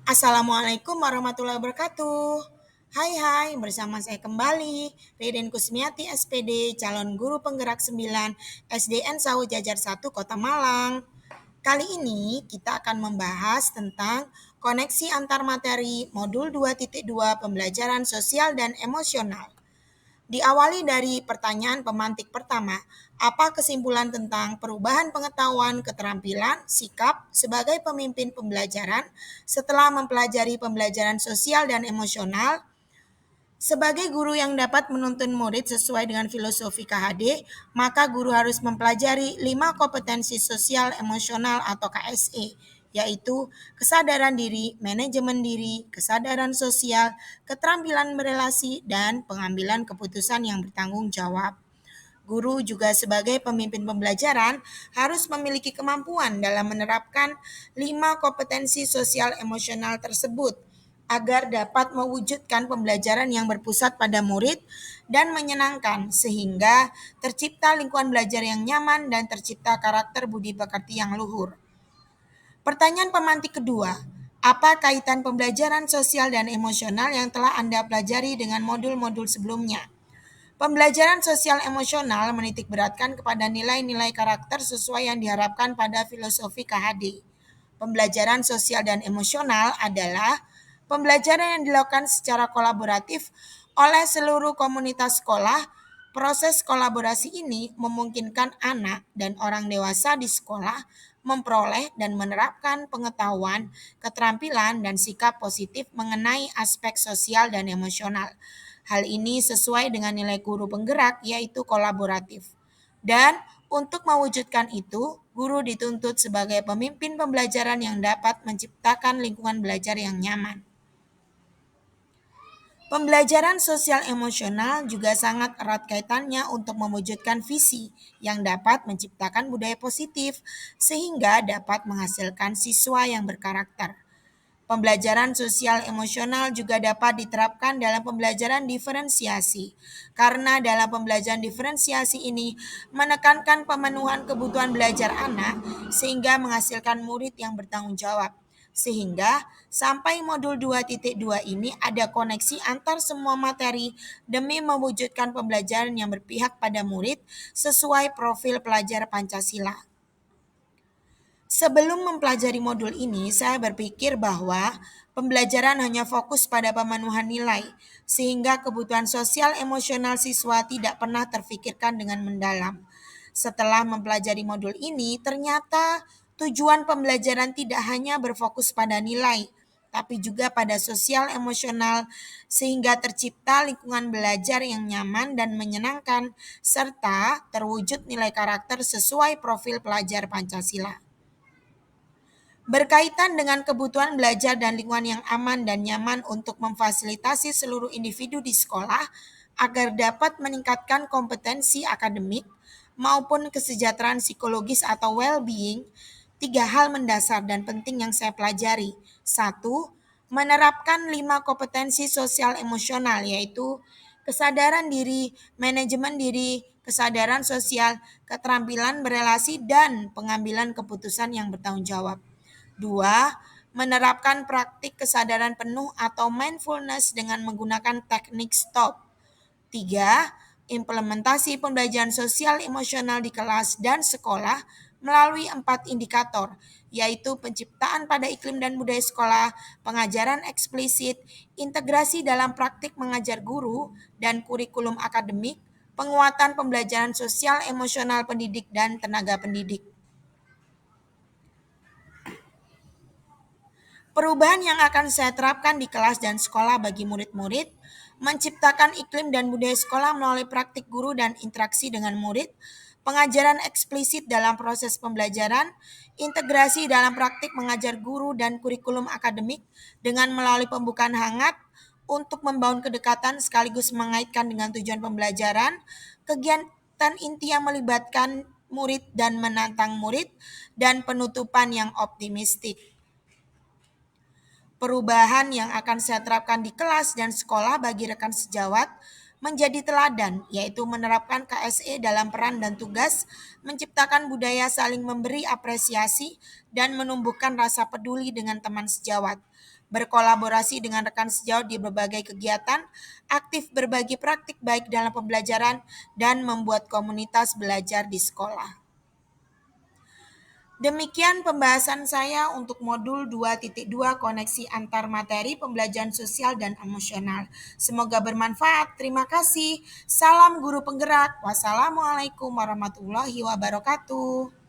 Assalamualaikum warahmatullahi wabarakatuh. Hai, bersama saya kembali, Riden Kusmiati SPD, calon guru penggerak 9 SDN Sawu Jajar 1 Kota Malang. Kali ini kita akan membahas tentang koneksi antar materi modul 2.2 pembelajaran sosial dan emosional. Diawali dari pertanyaan pemantik pertama, apa kesimpulan tentang perubahan pengetahuan, keterampilan, sikap sebagai pemimpin pembelajaran setelah mempelajari pembelajaran sosial dan emosional? Sebagai guru yang dapat menuntun murid sesuai dengan filosofi KHD, maka guru harus mempelajari 5 kompetensi sosial emosional atau KSE, yaitu kesadaran diri, manajemen diri, kesadaran sosial, keterampilan berelasi, dan pengambilan keputusan yang bertanggung jawab. Guru juga sebagai pemimpin pembelajaran harus memiliki kemampuan dalam menerapkan 5 kompetensi sosial emosional tersebut agar dapat mewujudkan pembelajaran yang berpusat pada murid dan menyenangkan sehingga tercipta lingkungan belajar yang nyaman dan tercipta karakter budi pekerti yang luhur. Pertanyaan pemantik kedua, apa kaitan pembelajaran sosial dan emosional yang telah Anda pelajari dengan modul-modul sebelumnya? Pembelajaran sosial emosional menitik beratkan kepada nilai-nilai karakter sesuai yang diharapkan pada filosofi KHD. Pembelajaran sosial dan emosional adalah pembelajaran yang dilakukan secara kolaboratif oleh seluruh komunitas sekolah. Proses kolaborasi ini memungkinkan anak dan orang dewasa di sekolah memperoleh dan menerapkan pengetahuan, keterampilan, dan sikap positif mengenai aspek sosial dan emosional. Hal ini sesuai dengan nilai guru penggerak, yaitu kolaboratif. Dan untuk mewujudkan itu, guru dituntut sebagai pemimpin pembelajaran yang dapat menciptakan lingkungan belajar yang nyaman. Pembelajaran sosial emosional juga sangat erat kaitannya untuk mewujudkan visi yang dapat menciptakan budaya positif sehingga dapat menghasilkan siswa yang berkarakter. Pembelajaran sosial emosional juga dapat diterapkan dalam pembelajaran diferensiasi, karena dalam pembelajaran diferensiasi ini menekankan pemenuhan kebutuhan belajar anak sehingga menghasilkan murid yang bertanggung jawab. Sehingga sampai modul 2.2 ini ada koneksi antar semua materi demi mewujudkan pembelajaran yang berpihak pada murid sesuai profil pelajar Pancasila. Sebelum mempelajari modul ini, saya berpikir bahwa pembelajaran hanya fokus pada pemenuhan nilai, sehingga kebutuhan sosial emosional siswa tidak pernah terfikirkan dengan mendalam. Setelah mempelajari modul ini, ternyata tujuan pembelajaran tidak hanya berfokus pada nilai, tapi juga pada sosial emosional, sehingga tercipta lingkungan belajar yang nyaman dan menyenangkan, serta terwujud nilai karakter sesuai profil pelajar Pancasila. Berkaitan dengan kebutuhan belajar dan lingkungan yang aman dan nyaman untuk memfasilitasi seluruh individu di sekolah agar dapat meningkatkan kompetensi akademik maupun kesejahteraan psikologis atau well-being, 3 hal mendasar dan penting yang saya pelajari. 1. Menerapkan 5 kompetensi sosial emosional, yaitu kesadaran diri, manajemen diri, kesadaran sosial, keterampilan berelasi, dan pengambilan keputusan yang bertanggung jawab. 2. Menerapkan praktik kesadaran penuh atau mindfulness dengan menggunakan teknik STOP. 3. Implementasi pembelajaran sosial emosional di kelas dan sekolah melalui 4 indikator, yaitu penciptaan pada iklim dan budaya sekolah, pengajaran eksplisit, integrasi dalam praktik mengajar guru, dan kurikulum akademik, penguatan pembelajaran sosial emosional pendidik dan tenaga pendidik. Perubahan yang akan saya terapkan di kelas dan sekolah bagi murid-murid, menciptakan iklim dan budaya sekolah melalui praktik guru dan interaksi dengan murid, pengajaran eksplisit dalam proses pembelajaran, integrasi dalam praktik mengajar guru dan kurikulum akademik dengan melalui pembukaan hangat untuk membangun kedekatan sekaligus mengaitkan dengan tujuan pembelajaran, kegiatan inti yang melibatkan murid dan menantang murid, dan penutupan yang optimistik. Perubahan yang akan saya terapkan di kelas dan sekolah bagi rekan sejawat menjadi teladan, yaitu menerapkan KSE dalam peran dan tugas, menciptakan budaya saling memberi apresiasi, dan menumbuhkan rasa peduli dengan teman sejawat. berkolaborasi dengan rekan sejawat di berbagai kegiatan, aktif berbagi praktik baik dalam pembelajaran, dan membuat komunitas belajar di sekolah. Demikian pembahasan saya untuk modul 2.2 koneksi antar materi pembelajaran sosial dan emosional. Semoga bermanfaat. Terima kasih. Salam guru penggerak. Wassalamualaikum warahmatullahi wabarakatuh.